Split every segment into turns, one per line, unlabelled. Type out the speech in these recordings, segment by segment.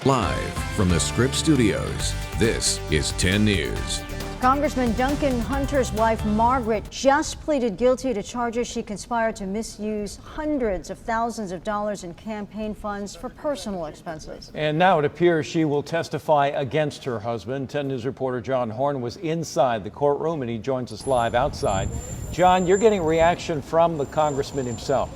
Live from the Scripps Studios, this is 10 News.
Congressman Duncan Hunter's wife, Margaret, just pleaded guilty to charges she conspired to misuse hundreds of thousands of dollars in campaign funds for personal expenses.
And now it appears she will testify against her husband. 10 News reporter John Horn was inside the courtroom, and he joins us live outside. John, you're getting reaction from the congressman himself.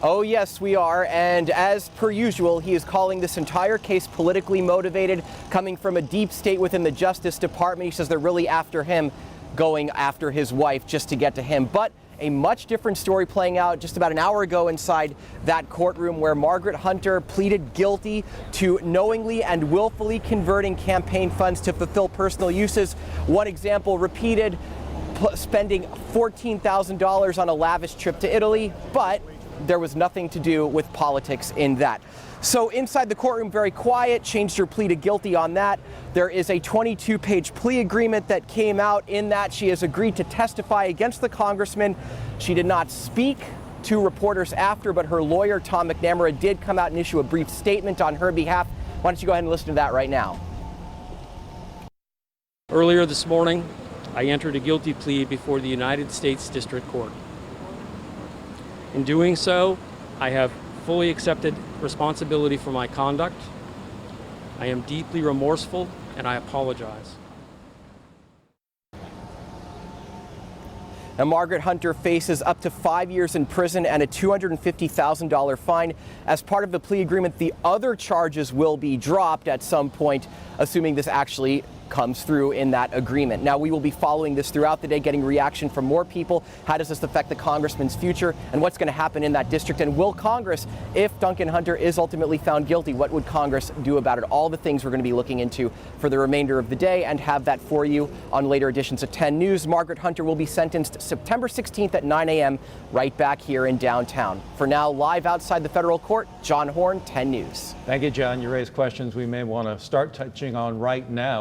Oh, yes, we are. And as per usual, he is calling this entire case politically motivated, coming from a deep state within the Justice Department. He says they're really after him, going after his wife just to get to him. But a much different story playing out just about an hour ago inside that courtroom, where Margaret Hunter pleaded guilty to knowingly and willfully converting campaign funds to fulfill personal uses. One example, repeated spending $14,000 on a lavish trip to Italy, but there was nothing to do with politics in that. So inside the courtroom, very quiet, changed her plea to guilty on that. There is a 22-page plea agreement that came out. In that, she has agreed to testify against the congressman. She did not speak to reporters after, but her lawyer, Tom McNamara, did come out and issue a brief statement on her behalf. Why don't you go ahead and listen to that right now?
Earlier this morning, I entered a guilty plea before the United States District Court. In doing so, I have fully accepted responsibility for my conduct. I am deeply remorseful, and I apologize.
Now, Margaret Hunter faces up to 5 years in prison and a $250,000 fine. As part of the plea agreement, the other charges will be dropped at some point, assuming this actually comes through in that agreement. Now, we will be following this throughout the day, getting reaction from more people. How does this affect the congressman's future, and what's going to happen in that district? And will Congress, if Duncan Hunter is ultimately found guilty, what would Congress do about it? All the things we're going to be looking into for the remainder of the day, and have that for you on later editions of 10 News. Margaret Hunter will be sentenced September 16th at 9 a.m. right back here in downtown. For now, live outside the federal court, John Horn, 10 News.
Thank you, John. You raised questions we may want to start touching on right now.